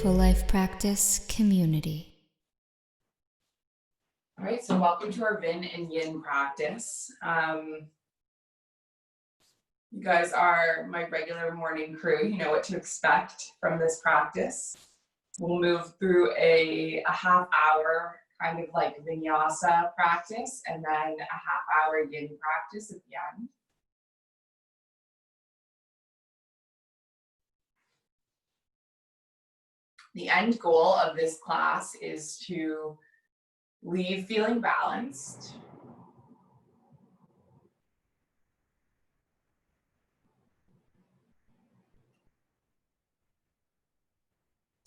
Mindful Life Practice community. All right, so welcome to our Vin and Yin practice. You guys are my regular morning crew. You know what to expect from this practice. We'll move through a half hour kind of like vinyasa practice and then a half hour yin practice at the end. The end goal of this class is to leave feeling balanced,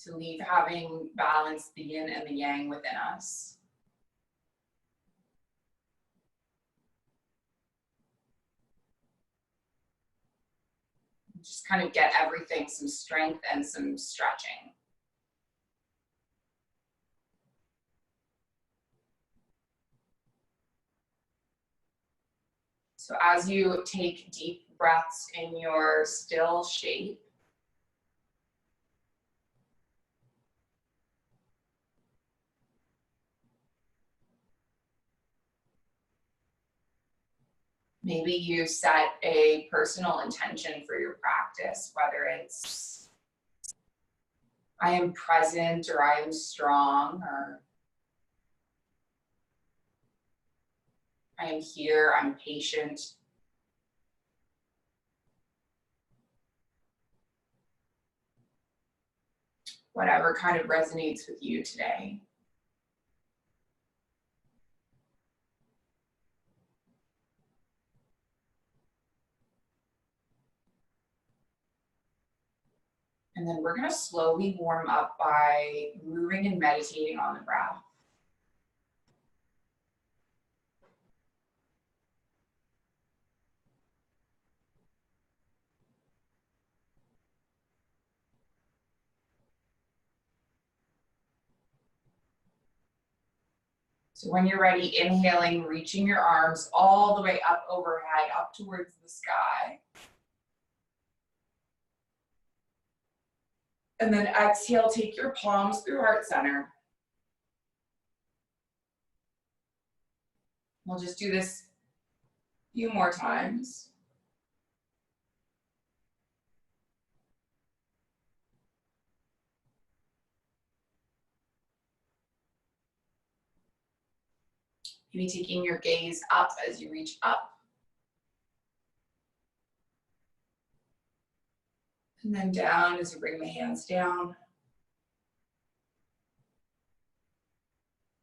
to leave having balanced the yin and the yang within us. Just kind of get everything some strength and some stretching. So as you take deep breaths in your still shape, maybe you set a personal intention for your practice, whether it's I am present or I am strong or I am here, I'm patient. Whatever kind of resonates with you today. And then we're going to slowly warm up by moving and meditating on the breath. So when you're ready, inhaling, reaching your arms all the way up overhead, up towards the sky. And then exhale, take your palms through heart center. We'll just do this a few more times. Maybe taking your gaze up as you reach up. And then down as you bring the hands down.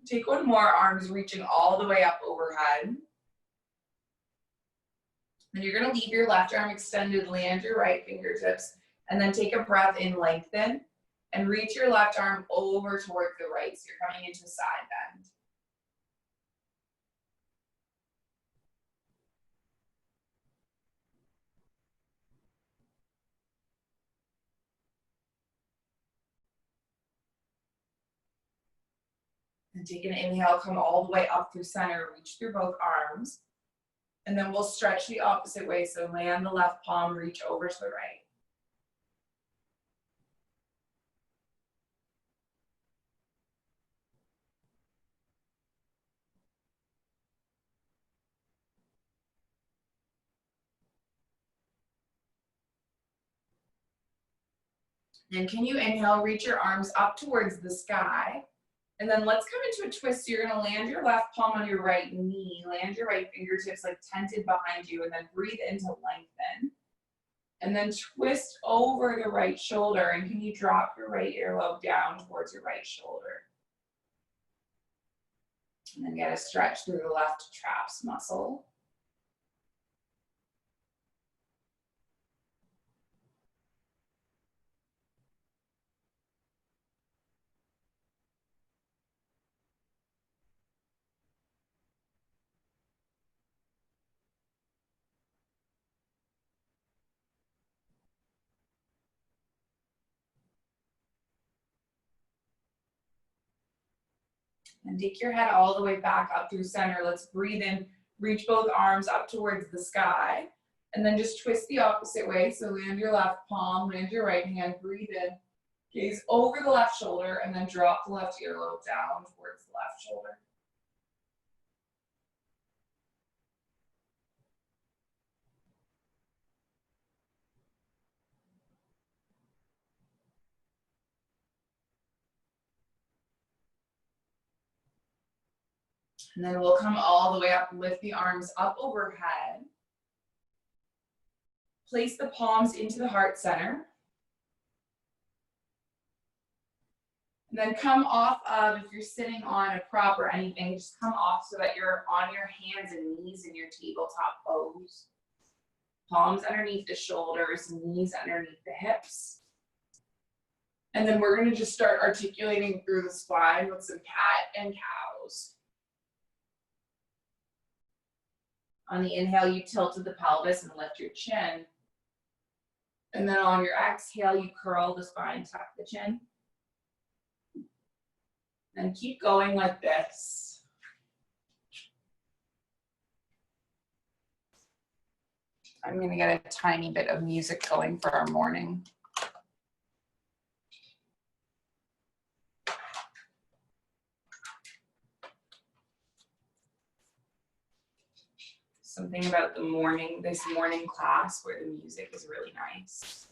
Take one more, arms reaching all the way up overhead. Then you're gonna leave your left arm extended, land your right fingertips, and then take a breath in, lengthen, and reach your left arm over towards the right. So you're coming into a side bend. And take an inhale, come all the way up through center, reach through both arms. And then we'll stretch the opposite way. So land the left palm, reach over to the right. Then can you inhale, reach your arms up towards the sky. And then let's come into a twist. So you're gonna land your left palm on your right knee, land your right fingertips like tented behind you, and then breathe into lengthen. And then twist over the right shoulder, and can you drop your right earlobe down towards your right shoulder? And then get a stretch through the left traps muscle. And take your head all the way back up through center. Let's breathe in, reach both arms up towards the sky. And then just twist the opposite way. So land your left palm, land your right hand, breathe in. Gaze over the left shoulder and then drop the left earlobe down towards the left shoulder. And then we'll come all the way up, lift the arms up overhead. Place the palms into the heart center. And then come off of, if you're sitting on a prop or anything, just come off so that you're on your hands and knees in your tabletop pose. Palms underneath the shoulders, knees underneath the hips. And then we're gonna just start articulating through the spine with some cat and cows. On the inhale, you tilted the pelvis and lift your chin. And then on your exhale, you curl the spine, tuck the chin. And keep going like this. I'm going to get a tiny bit of music going for our morning. Something about the morning, this morning class where the music is really nice.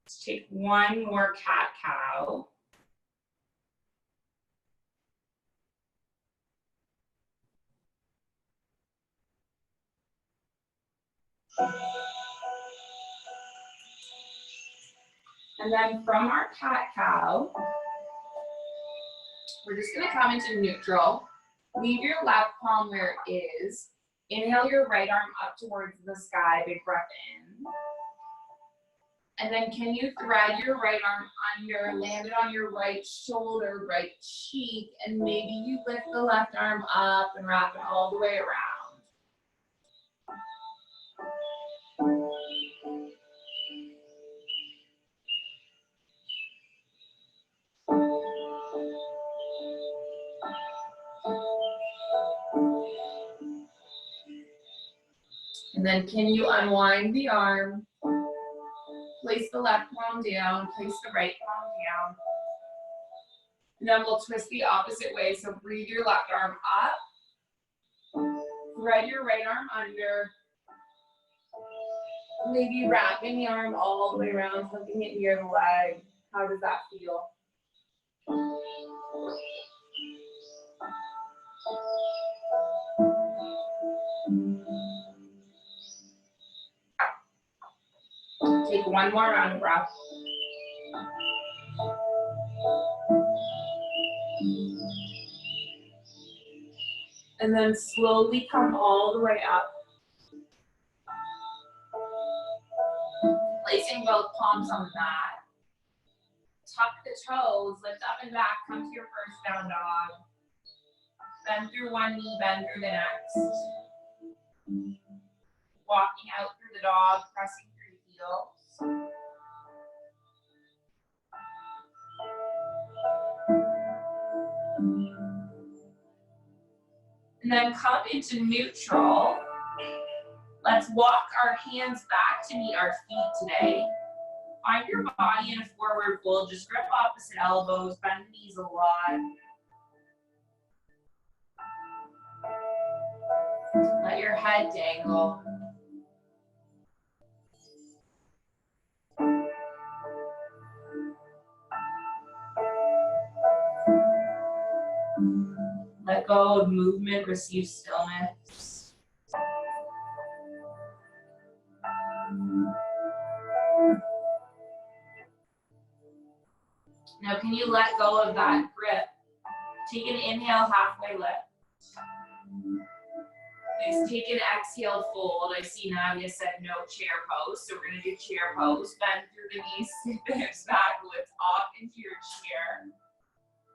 Let's take one more cat-cow. And then from our cat-cow, we're just gonna come into neutral. Leave your left palm where it is. Inhale your right arm up towards the sky, big breath in. And then can you thread your right arm under, land it on your right shoulder, right cheek, and maybe you lift the left arm up and wrap it all the way around. And then can you unwind the arm, place the left palm down, place the right palm down. And then we'll twist the opposite way. So breathe your left arm up, thread your right arm under, maybe wrapping the arm all the way around, flipping it near the leg. How does that feel? Take one more round of breath. And then slowly come all the way up. Placing both palms on the mat. Tuck the toes, lift up and back, come to your first down dog. Bend through one knee, bend through the next. Walking out through the dog, pressing through the heels. And then come into neutral. Let's walk our hands back to meet our feet today. Find your body in a forward fold. Just grip opposite elbows, bend the knees a lot. Let your head dangle. Let go of movement, receive stillness. Now, can you let go of that grip? Take an inhale, halfway lift. Nice. Take an exhale, fold. I see Nadia said no chair pose, so we're gonna do chair pose. Bend through the knees, sit the hips back, lift off into your chair.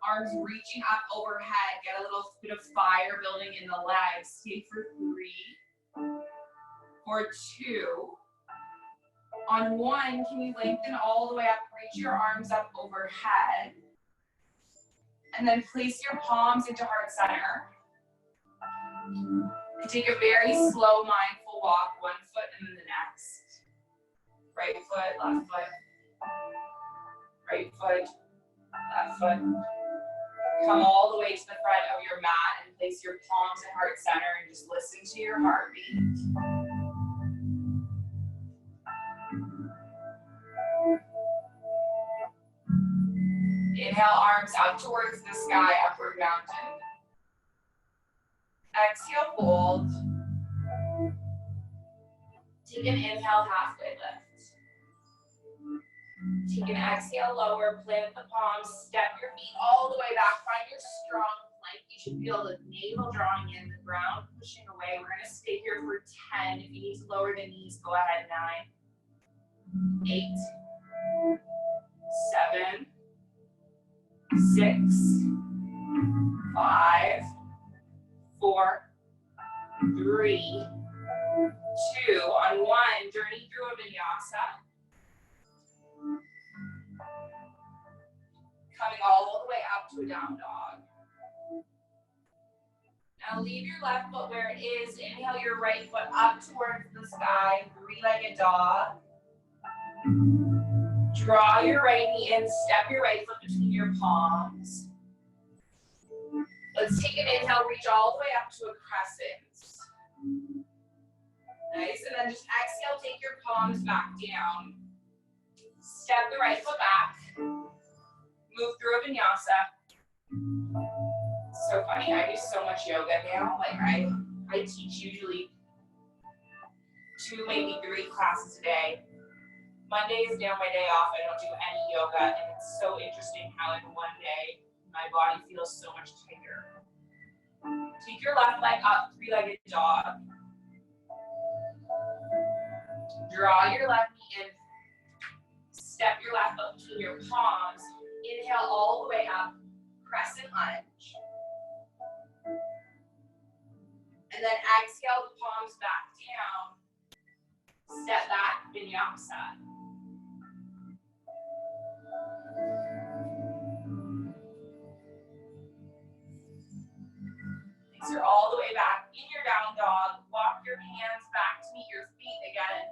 Arms reaching up overhead. Get a little bit of fire building in the legs. Stay for 3, for 2, On one, can you lengthen all the way up, reach your arms up overhead, and then place your palms into heart center. And take a very slow, mindful walk, one foot and then the next. Right foot, left foot. Right foot, left foot. Come all the way to the front of your mat and place your palms in heart center and just listen to your heartbeat. Inhale, arms up towards the sky, upward mountain. Exhale, fold. Take an inhale, halfway lift. Take an exhale, lower, plant the palms, step your feet all the way back. Find your strong plank. You should feel the navel drawing in, the ground pushing away. We're gonna stay here for 10. If you need to lower the knees, go ahead, 9, 8, 7, 6, 5, 4, 3, 2. On one, journey through a vinyasa. Coming all the way up to a down dog. Now leave your left foot where it is. Inhale your right foot up towards the sky, three-legged dog. Draw your right knee in, step your right foot between your palms. Let's take an inhale, reach all the way up to a crescent. Nice, and then just exhale, take your palms back down. Step the right foot back. Move through a vinyasa. So funny, I do so much yoga now. Like I teach usually 2, maybe 3 classes a day. Monday is now my day off. I don't do any yoga, and it's so interesting how in one day my body feels so much tighter. Take your left leg up, three-legged dog. Draw your left knee in. Step your left foot between your palms. Inhale all the way up, crescent lunge. And then exhale the palms back down. Step back, vinyasa. Legs are all the way back in your down dog. Walk your hands back to meet your feet again.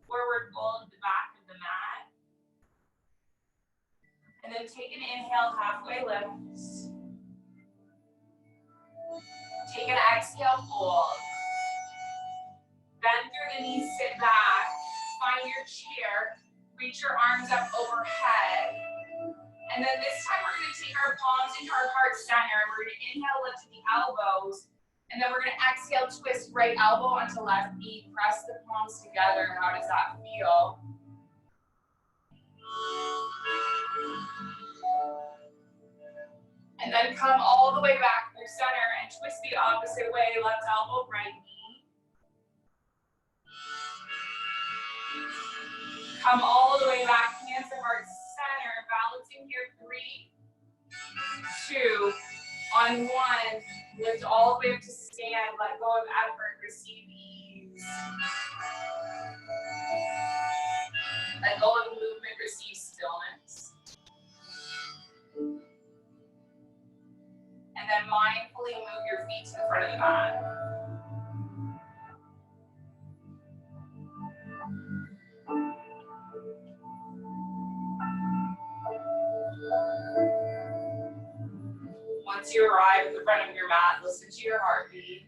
Forward fold the back of the mat. And then take an inhale, halfway lift. Take an exhale, fold. Bend through the knees, sit back. Find your chair. Reach your arms up overhead. And then this time we're going to take our palms into our heart center. We're going to inhale, lift the elbows. And then we're going to exhale, twist right elbow onto left knee. Press the palms together. How does that feel? And then come all the way back through center and twist the opposite way. Left elbow, right knee. Come all the way back, hands to heart center. Balancing here, 3, 2. On 1, lift all the way up to stand. Let go of effort, receive ease. Let go of movement, receive stillness. And then mindfully move your feet to the front of the mat. Once you arrive at the front of your mat, listen to your heartbeat.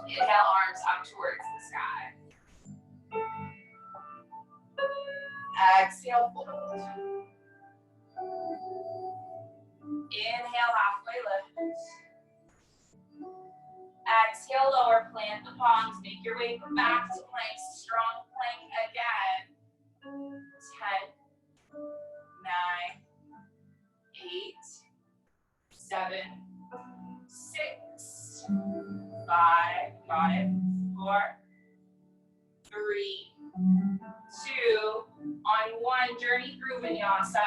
Inhale, arms up towards the sky. Exhale, fold. Inhale, halfway lift. Exhale, lower, plant the palms, make your way back to plank, strong plank again. 10, 9, 8, 7, 6, 5, got it, 4, 3, 2, on 1, journey through vinyasa.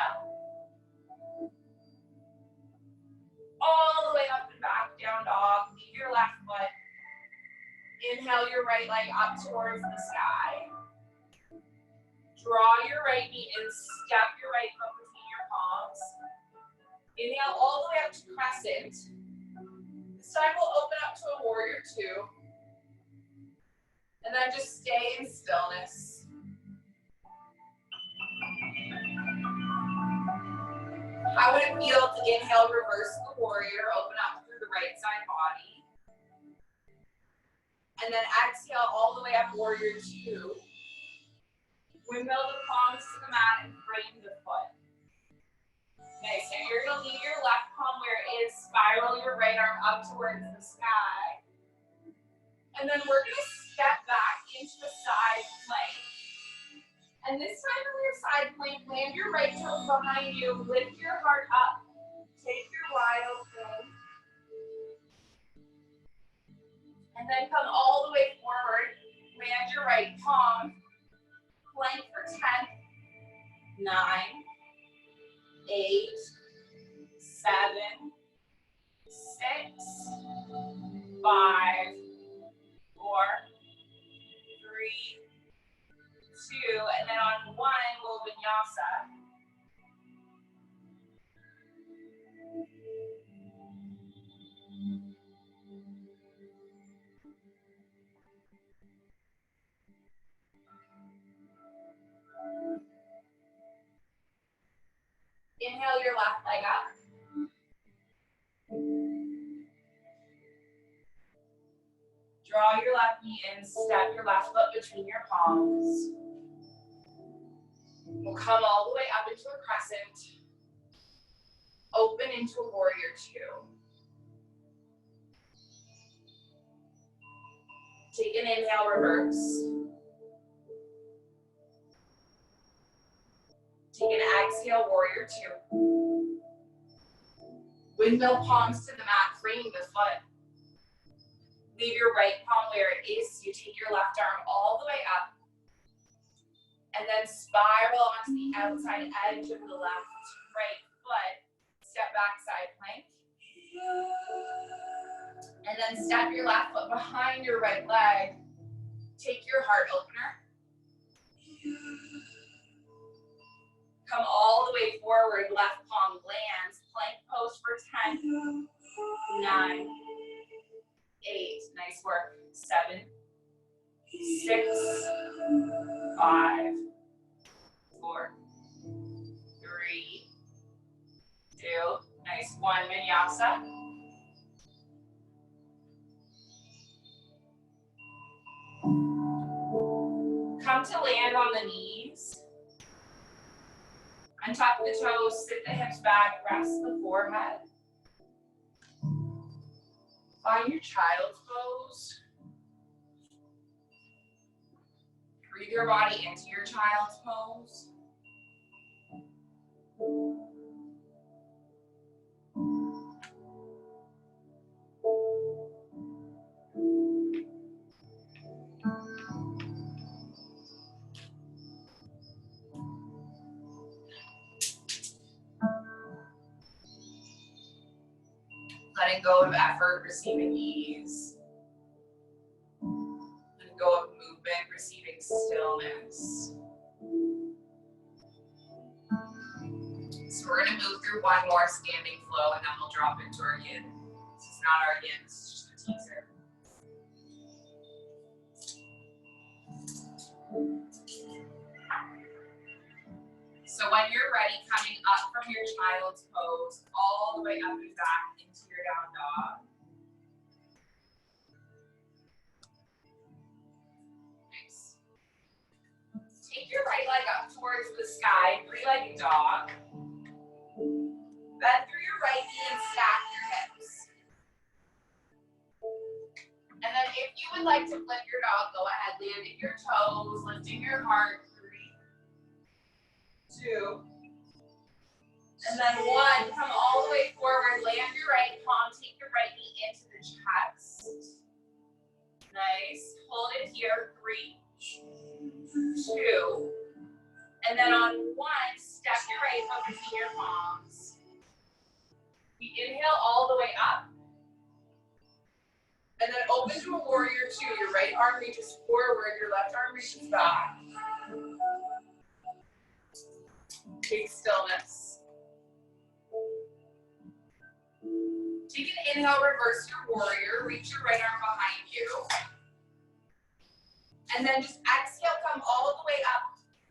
all the way up and back, down dog. Leave your left foot. Inhale your right leg up towards the sky. Draw your right knee and step your right foot between your palms. Inhale all the way up to crescent. This time we'll open up to a warrior two. And then just stay in stillness. How would it feel to inhale, reverse the warrior, open up through the right side body. And then exhale all the way up, warrior two. Windmill the palms to the mat and frame the foot. Nice. Now you're going to leave your left palm where it is, spiral your right arm up towards the sky. And then we're going to step back into the side plank. And this time on your side plank, land your right toe behind you, lift your heart up, take your wide open. And then come all the way forward, land your right palm, plank for 10, 9, 8, 7, 6, 5, 4, 3, 2, and then on 1, we'll vinyasa. Inhale your left leg up. Draw your left knee in, step your left foot between your palms. We'll come all the way up into a crescent. Open into a warrior two. Take an inhale, reverse. Take an exhale, warrior two. Windmill palms to the mat, frame the foot. Leave your right palm where it is. You take your left arm all the way up. And then spiral onto the outside edge of the right foot. Step back, side plank. And then step your left foot behind your right leg. Take your heart opener. Come all the way forward, left palm lands. Plank pose for 10, 9, 8, nice work. 7, 6, 5, 4, 3, 2, nice. 1, vinyasa. Come to land on the knees. Untuck the toes, sit the hips back, rest the forehead. Find your child's pose. Breathe your body into your child's pose. Letting go of effort, receiving ease. Letting go of movement, receiving stillness. So we're going to move through one more standing flow and then we'll drop into our yin. This is not our yin, this is just a teaser. So when you're ready, coming up from your child's pose, all the way up and back into your down dog. Nice. Take your right leg up towards the sky, three-legged dog. Bend through your right knee and stack your hips. And then if you would like to flip your dog, go ahead, landing your toes, lifting your heart. 2, and then 1, come all the way forward, land your right palm, take your right knee into the chest. Nice, hold it here, 3, 2, and then on 1, step your right foot between your palms. We inhale all the way up. And then open to a warrior two. Your right arm reaches forward, your left arm reaches back. Big stillness. Take an inhale, reverse your warrior, reach your right arm behind you. And then just exhale, come all the way up.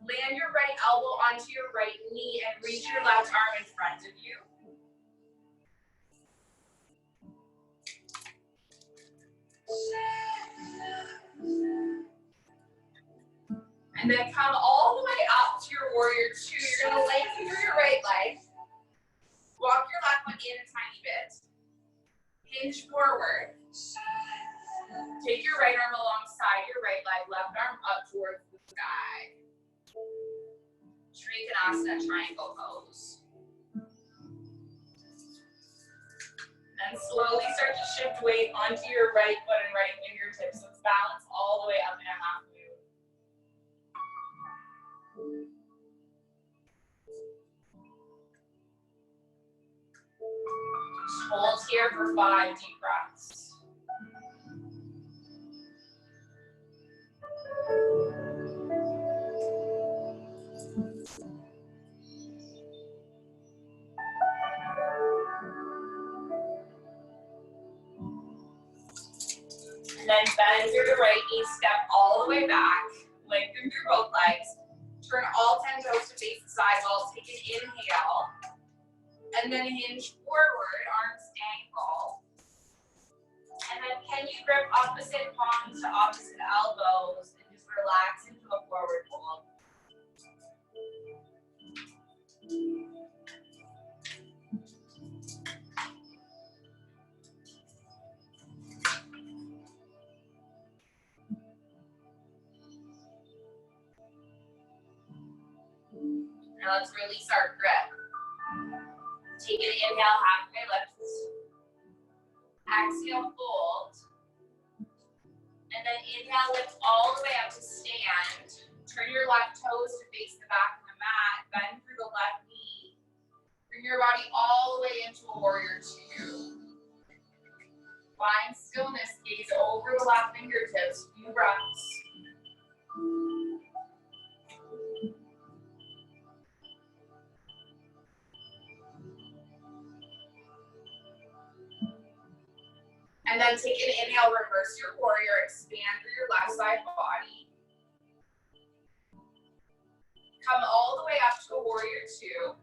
Land your right elbow onto your right knee and reach your left arm in front of you. And then come all the way up to your warrior two. You're going to lengthen through your right leg. Walk your left foot in a tiny bit. Hinge forward. Take your right arm alongside your right leg, left arm up towards the sky. Trikonasana, triangle pose. Then slowly start to shift weight onto your right foot and right fingertips. So it's balanced all the way up in a half move. Just hold here for 5 deep breaths. And then bend through the right knee, step all the way back, lengthen through both legs. Turn all 10 toes to face the side walls. Take an inhale. And then hinge forward, arms dangle. And then can you grip opposite palms to opposite elbows and just relax into a forward fold. Now let's release our grip. Take an inhale, halfway lift. Exhale, fold. And then inhale, lift all the way up to stand. Turn your left toes to face the back of the mat. Bend through the left knee. Bring your body all the way into a warrior two. Find stillness, gaze over the left fingertips. Few breaths. And then take an inhale, reverse your warrior, expand through your left side body. Come all the way up to a warrior two.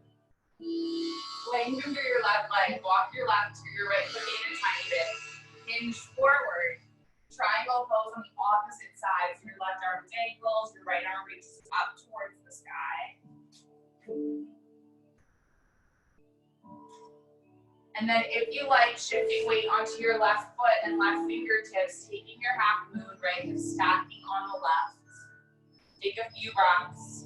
Lengthen through your left leg, walk your left to your right foot in a tiny bit. Hinge forward, triangle pose on the opposite side. So your left arm dangles, your right arm reaches up towards the sky. And then if you like, shifting weight onto your left foot and left fingertips, taking your half moon, right, and stacking on the left. Take a few breaths.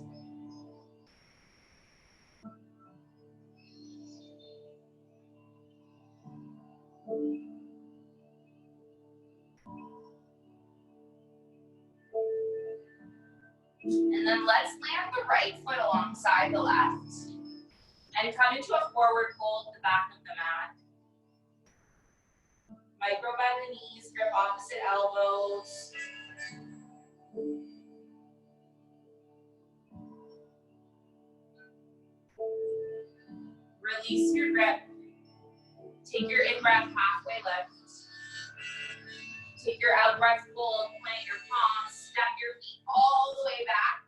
And then let's land the right foot alongside the left. And come into a forward fold at the back of the mat. Micro bend the knees, grip opposite elbows. Release your grip. Take your in-breath, halfway lift. Take your out-breath, fold, plant your palms, step your feet all the way back.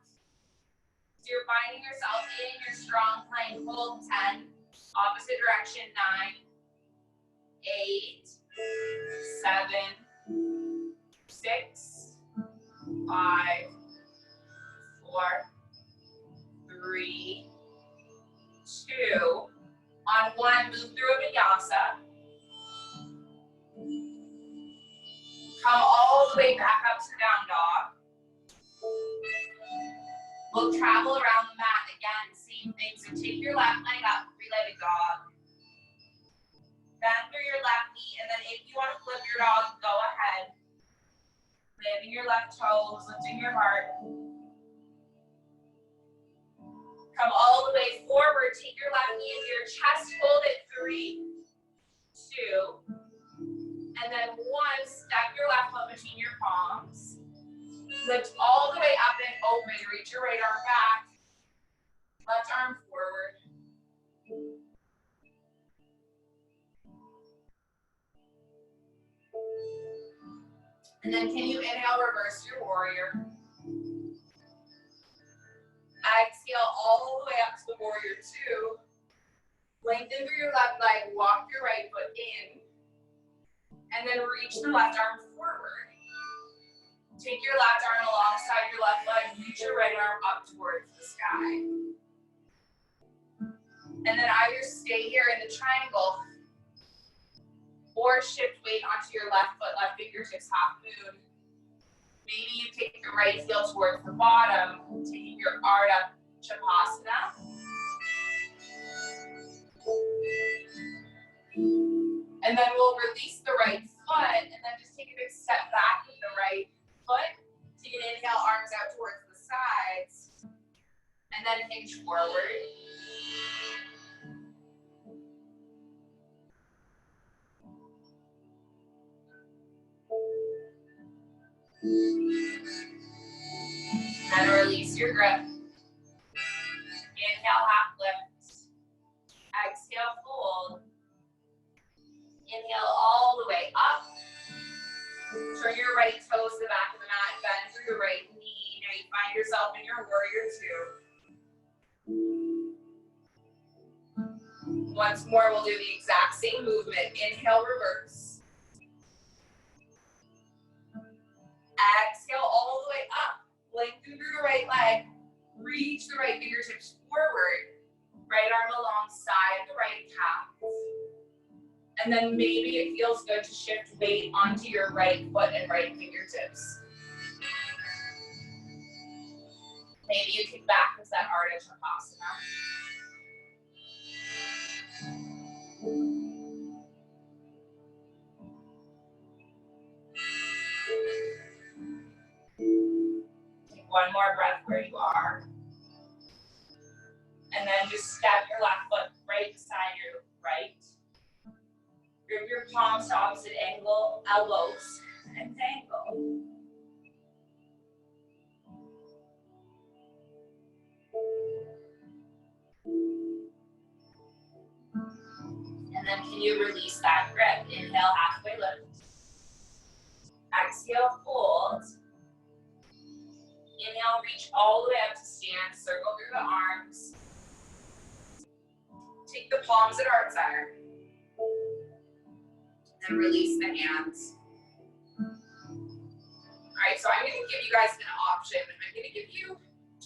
So you're finding yourself in your strong plank, hold 10, opposite direction, 9, 8, 7, 6, 5, 4, 3, 2, on 1, move through a vinyasa. Come all the way back up to down dog. We'll travel around the mat again, same thing. So take your left leg up, three-legged dog. Bend through your left knee, and then if you want to flip your dog, go ahead. Landing your left toes, lifting your heart. Come all the way forward, take your left knee into your chest, hold it 3, 2, and then 1, step your left foot between your palms. Lift all the way up and open. Reach your right arm back. Left arm forward. And then can you inhale, reverse your warrior. Exhale all the way up to the warrior 2. Lengthen through your left leg, walk your right foot in. And then reach the left arm forward. Take your left arm alongside your left leg, reach your right arm up towards the sky. And then either stay here in the triangle or shift weight onto your left foot, left fingertips, half moon. Maybe you take your right heel towards the bottom, taking your Ardha Chapasana. And then we'll release the right foot and then just take a big step back with the right foot. So you can inhale, arms out towards the sides. And then hinge forward. And release your grip. Inhale, half lift. Exhale, fold. Inhale all the way up. Turn your right toes to the back of the mat. Bend through your right knee. Now you find yourself in your warrior 2. Once more, we'll do the exact same movement. Inhale, reverse. Exhale all the way up. Lengthen through the right leg. Reach the right fingertips forward. Right arm alongside the right calf. And then maybe it feels good to shift weight onto your right foot and right fingertips. Maybe you kick back into that Ardha Chapasana. Take one more breath where you are. And then just step your left foot right beside your right. Grip your palms to opposite elbows, and dangle. And then can you release that grip? Inhale, halfway lift. Exhale, fold. Inhale, reach all the way up to stand. Circle through the arms. Take the palms at heart center. And release the hands. All right, so I'm going to give you guys an option. I'm going to give you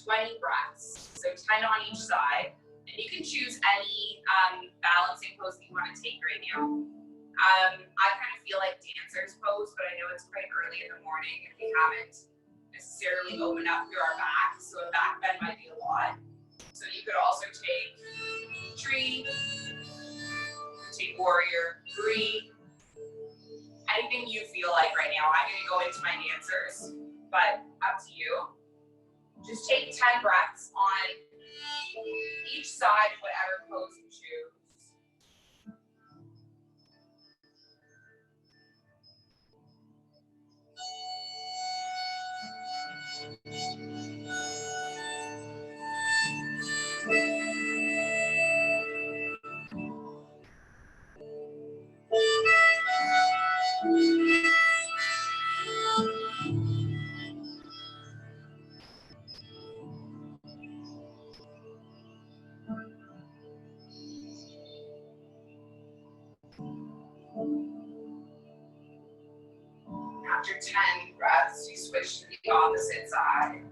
20 breaths, so 10 on each side. And you can choose any balancing pose that you want to take right now. I kind of feel like dancer's pose, but I know it's quite early in the morning and we haven't necessarily opened up through our back, so a back bend might be a lot. So you could also take tree, take warrior, 3, anything you feel like right now. I'm going to go into my dancers, but up to you. Just take 10 breaths on each side, whatever pose you choose. After 10 breaths, you switch to the opposite side.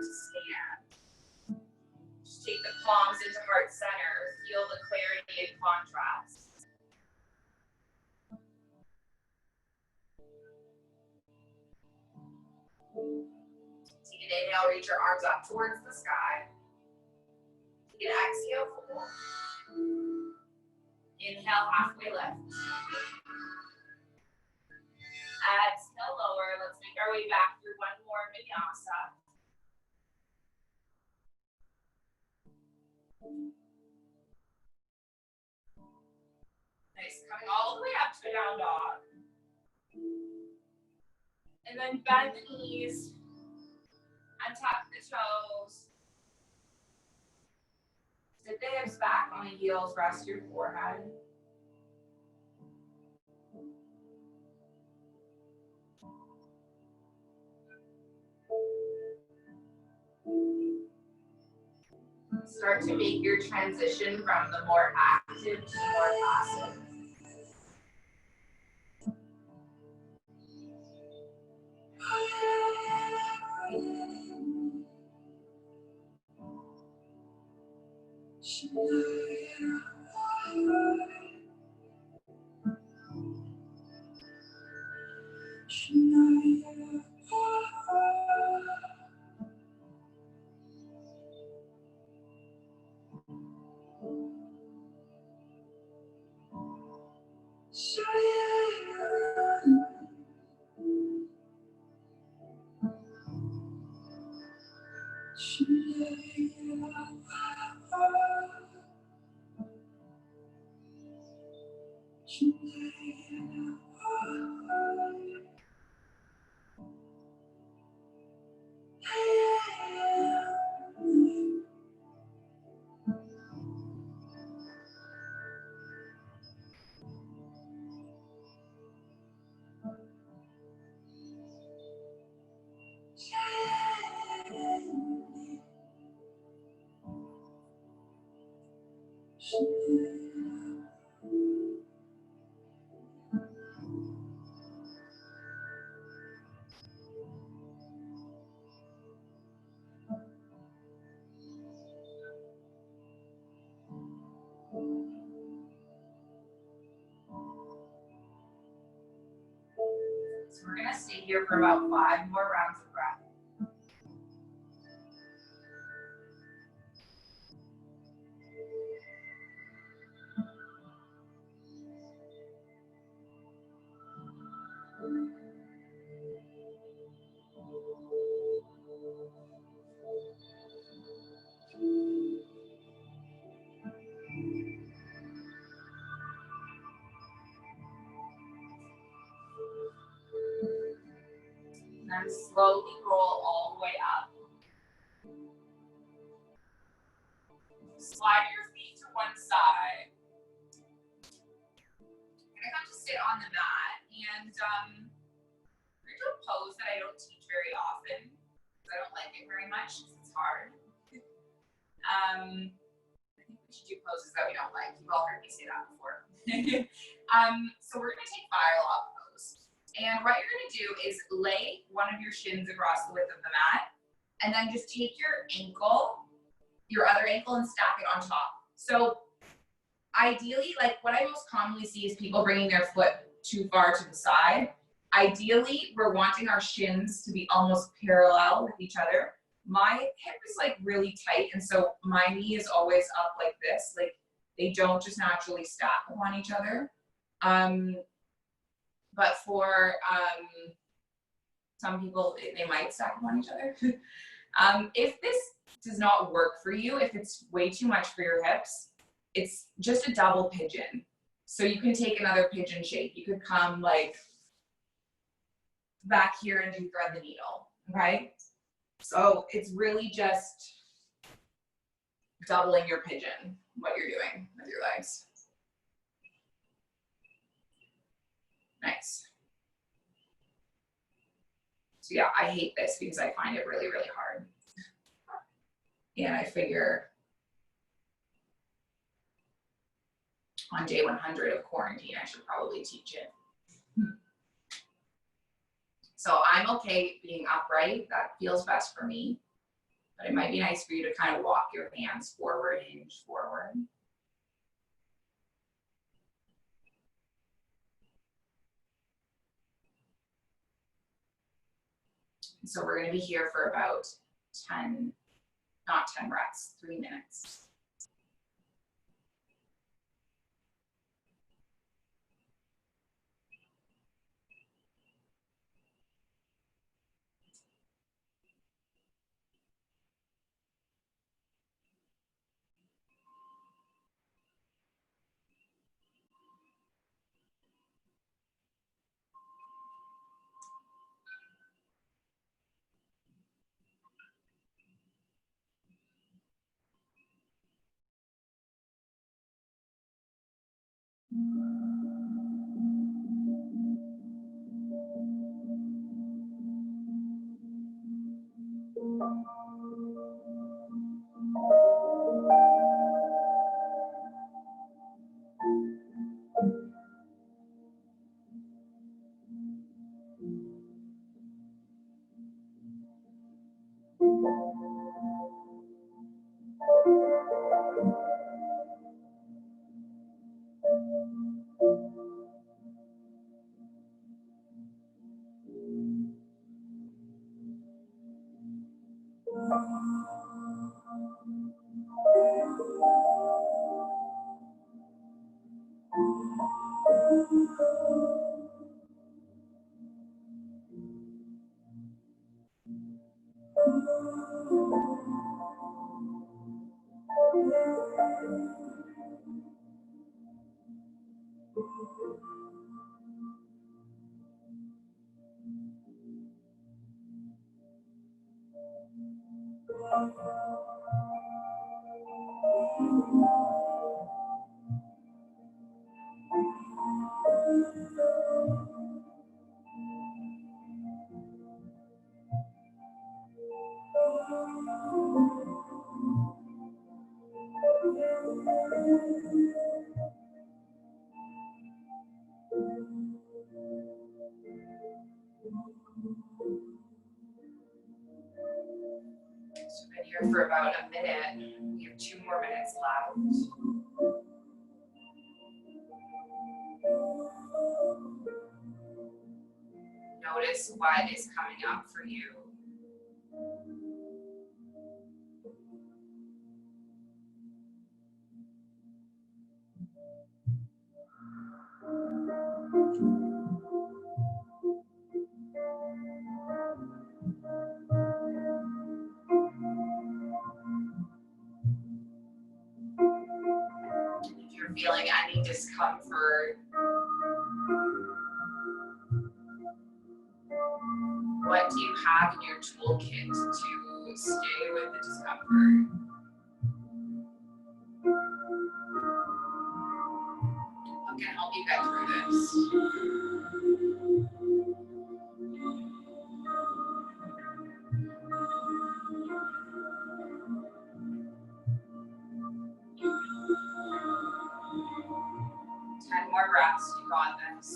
to stand. Just take the palms into heart center. Feel the clarity and contrast. Take an inhale, reach your arms up towards the sky. Take an exhale, fold. Inhale, halfway lift. Exhale, lower. Let's make our way back through one more vinyasa. Nice, coming all the way up to a down dog. And then bend the knees, untap the toes. Sit the hips back on the heels, rest your forehead. Start to make your transition from the more active to the more passive. So we're going to stay here for about 5 more rounds of breath. And then slowly roll all the way up. Slide your feet to one side. I'm gonna come to sit on the mat, and we're gonna do a pose that I don't teach very often because I don't like it very much because it's hard. I think we should do poses that we don't like. You've all heard me say that before. So we're gonna take fire log pose. And what you're gonna do is lay one of your shins across the width of the mat, and then just take your ankle, your other ankle, and stack it on top. So ideally, like what I most commonly see is people bringing their foot too far to the side. Ideally, we're wanting our shins to be almost parallel with each other. My hip is like really tight, and so my knee is always up like this. Like they don't just naturally stack upon each other. But for some people, they might stack upon each other. If this does not work for you, if it's way too much for your hips, it's just a double pigeon. So you can take another pigeon shape. You could come like back here and do thread the needle, okay? So it's really just doubling your pigeon, what you're doing with your legs. Nice. So yeah, I hate this because I find it really, really hard. And I figure on day 100 of quarantine, I should probably teach it. So I'm okay being upright. That feels best for me. But it might be nice for you to kind of walk your hands forward, hinge forward. So we're going to be here for about 10, not 10 breaths, 3 minutes. So we've been here for about a minute. We have 2 more minutes left. Notice what is coming up for you. If you're feeling any discomfort, what do you have in your toolkit to stay with the discomfort? What can help you get through this? 10 more breaths, you got this.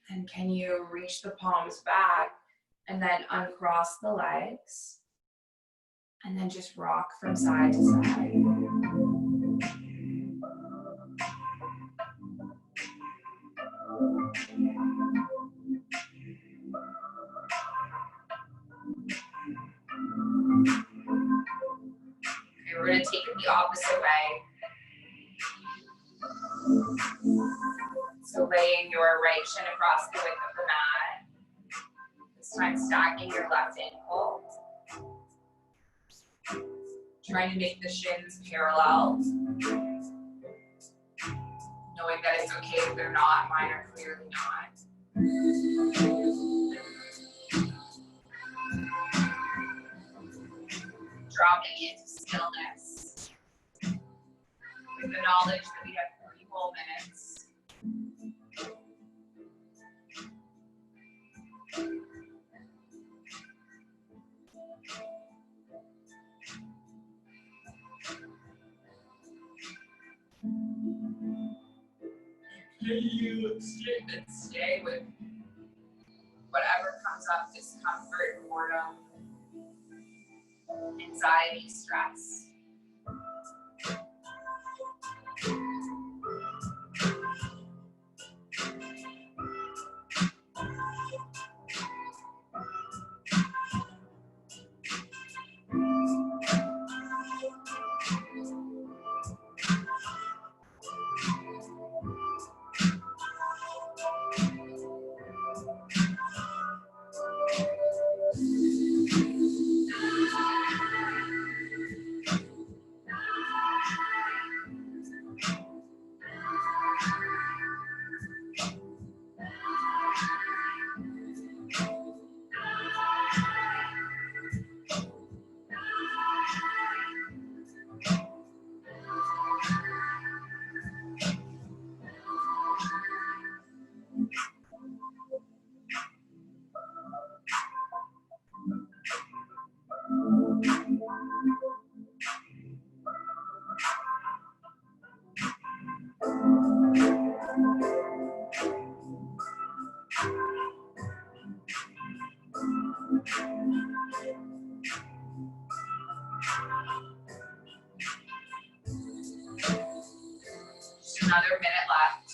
And can you reach the palms back and then uncross the legs and then just rock from side to side. Okay, we're going to take it the opposite way. So laying your right shin across the width of the mat. This time stacking your left ankle. Trying to make the shins parallel. Knowing that it's okay if they're not, mine are clearly not. Dropping into stillness with the knowledge that we have 3 whole minutes. You stay with whatever comes up, discomfort, boredom, anxiety, stress. Just another minute left.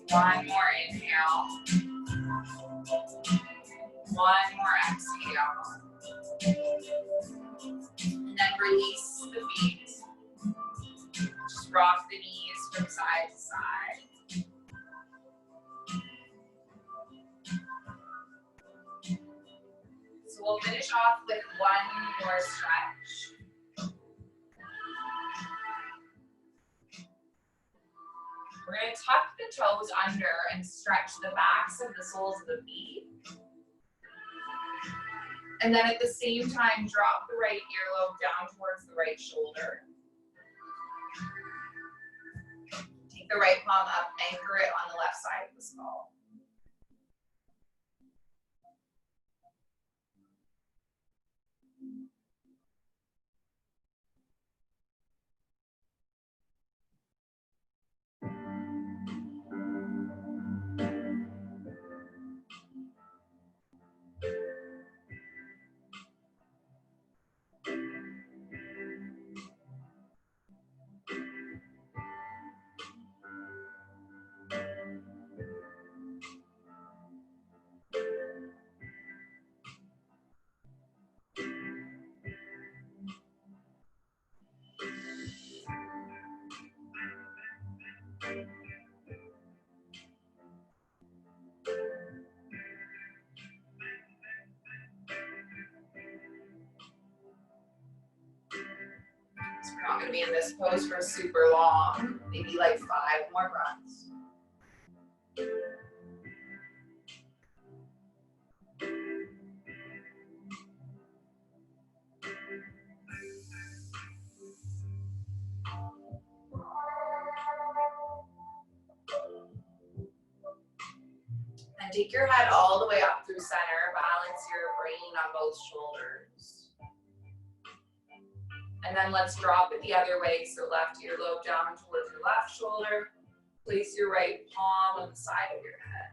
One more inhale. One more exhale. And then release the feet. Just rock the knees from side to side. So we'll finish off with one more stretch. We're going to tuck the toes under and stretch the backs of the soles of the feet. And then at the same time, drop the right earlobe down towards the right shoulder. Take the right palm up, anchor it on the left side of the skull. So we're not going to be in this pose for super long, maybe like 5 more breaths. And take your head all the way up through center. Balance your brain on both shoulders. And then let's drop it the other way. So left earlobe down towards your left shoulder. Place your right palm on the side of your head.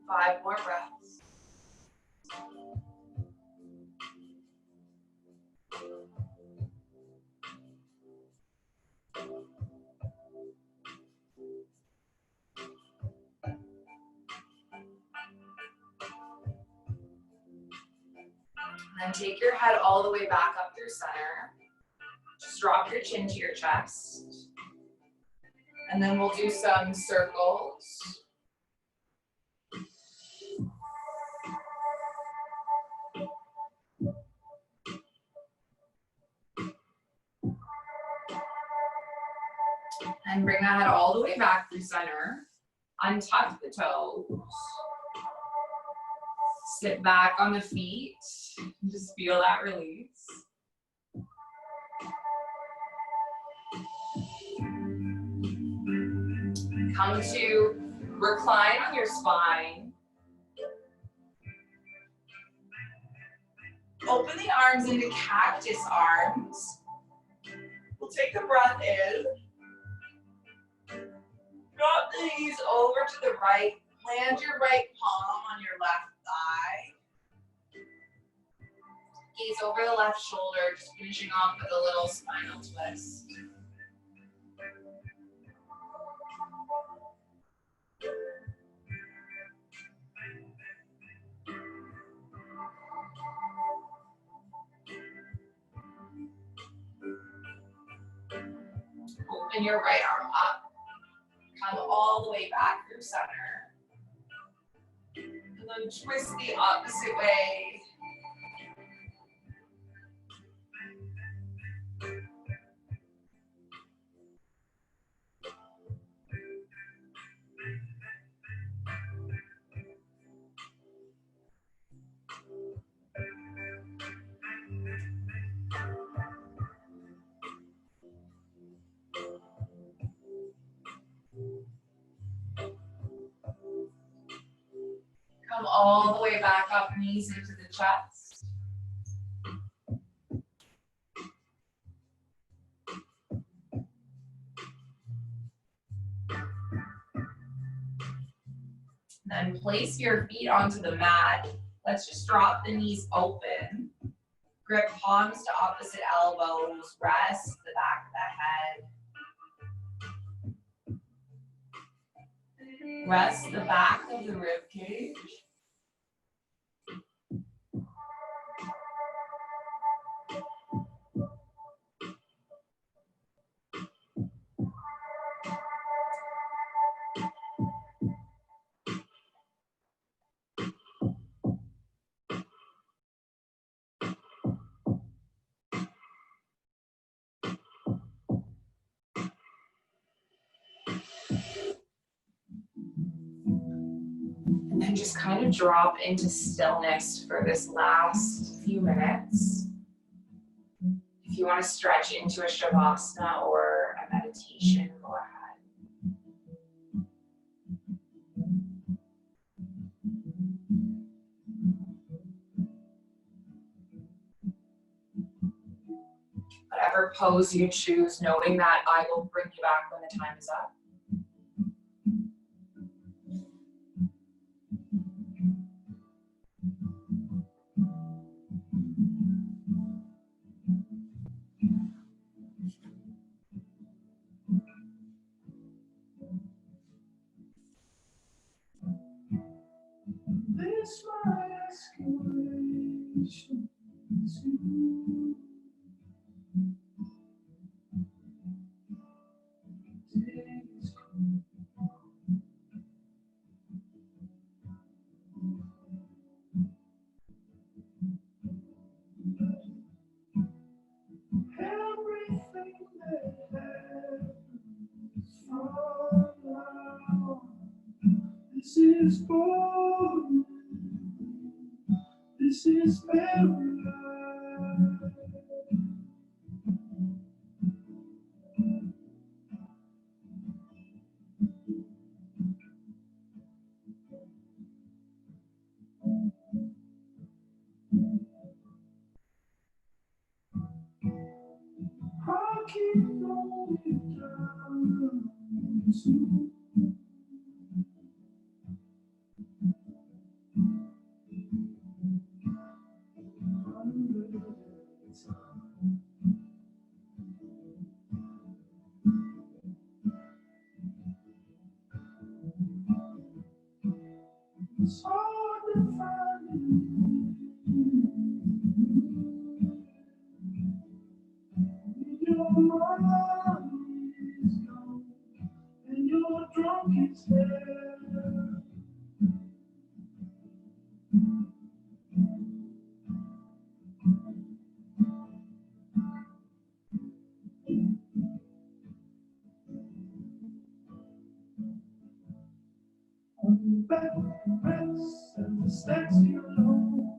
Five more breaths. And then take your head all the way back up through center. Just drop your chin to your chest. And then we'll do some circles. And bring that head all the way back through center. Untuck the toes. Sit back on the feet. Just feel that release. Come to recline on your spine. Open the arms into cactus arms. We'll take a breath in. Drop the knees over to the right. Land your right palm on your left thigh. Gaze over the left shoulder, just finishing off with a little spinal twist. Open your right arm up. Come all the way back through center. And then twist the opposite way. Come all the way back up, knees into the chest. Then place your feet onto the mat. Let's just drop the knees open. Grip palms to opposite elbows. Rest the back of the head. Rest the back of the rib cage. And then just kind of drop into stillness for this last few minutes. If you want to stretch into a shavasana or a meditation, go ahead. Whatever pose you choose, knowing that I will bring you back when the time is up. This is for you. This is paradise. I keep going down to it's hard to find your mind is gone and you're drunk as hell. On the back of the rest and the stacks you know.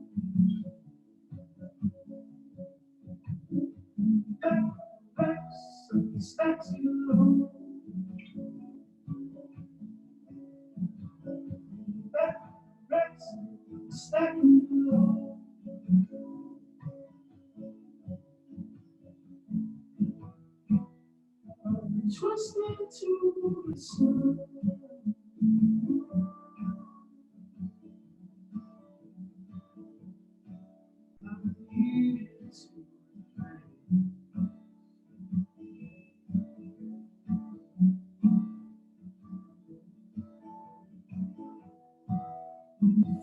Back of the rest and the stacks you know. Back of the rest and the stacks you know. Twisted to the sun.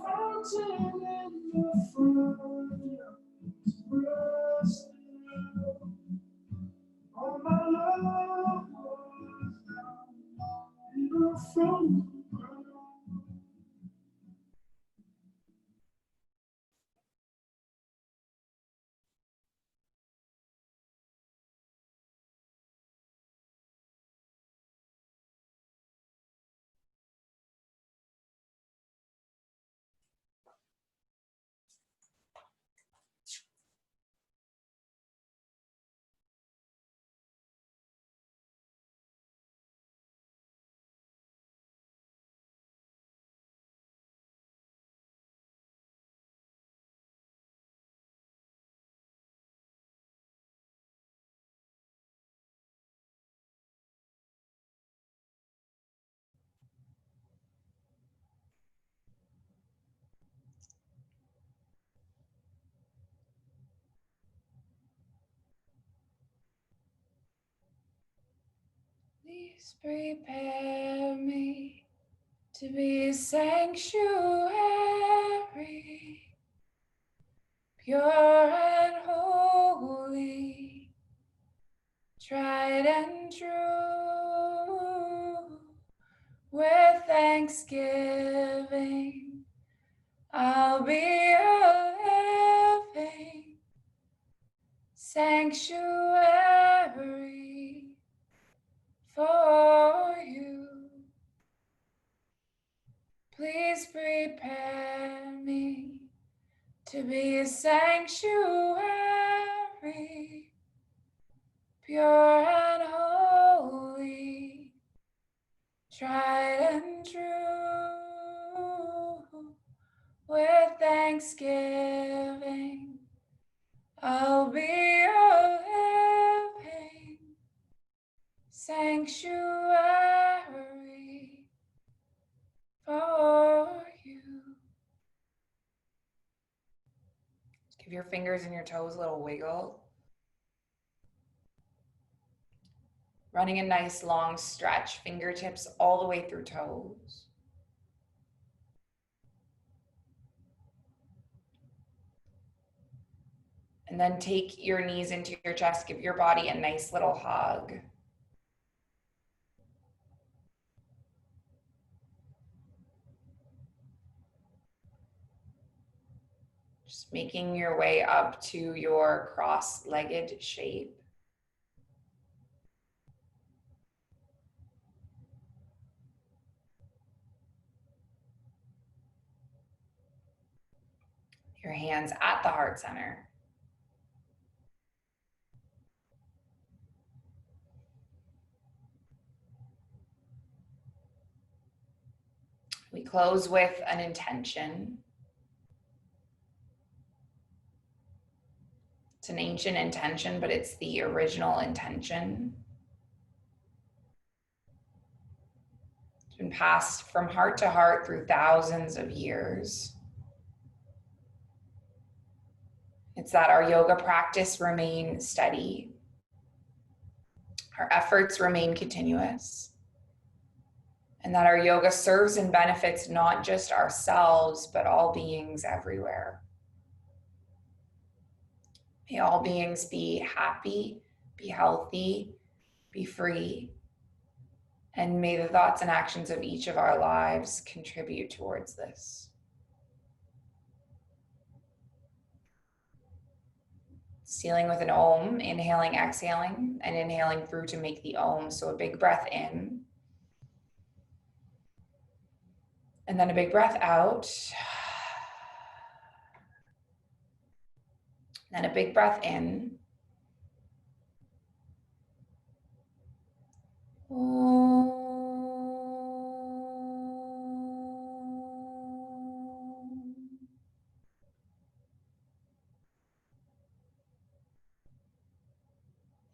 Fountain in the fire, rusted out. All my love was down in a frozen ground. Please prepare me to be a sanctuary, pure and holy, tried and true. With thanksgiving, I'll be a living sanctuary for you. Please prepare me to be a sanctuary, pure and holy, tried and true. With thanksgiving, I'll be a living sanctuary for you. Give your fingers and your toes a little wiggle. Running a nice long stretch, fingertips all the way through toes. And then take your knees into your chest, give your body a nice little hug. Just making your way up to your cross-legged shape. Your hands at the heart center. We close with an intention. It's an ancient intention, but it's the original intention. It's been passed from heart to heart through thousands of years. It's that our yoga practice remain steady. Our efforts remain continuous. And that our yoga serves and benefits not just ourselves, but all beings everywhere. May all beings be happy, be healthy, be free. And may the thoughts and actions of each of our lives contribute towards this. Sealing with an Om, inhaling, exhaling, and inhaling through to make the Om. So a big breath in. And then a big breath out. Then a big breath in.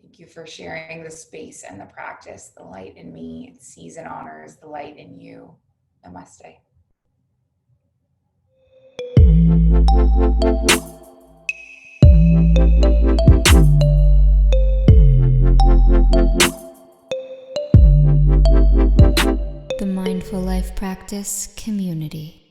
Thank you for sharing the space and the practice. The light in me sees and honors the light in you. Namaste. The Mindful Life Practice Community.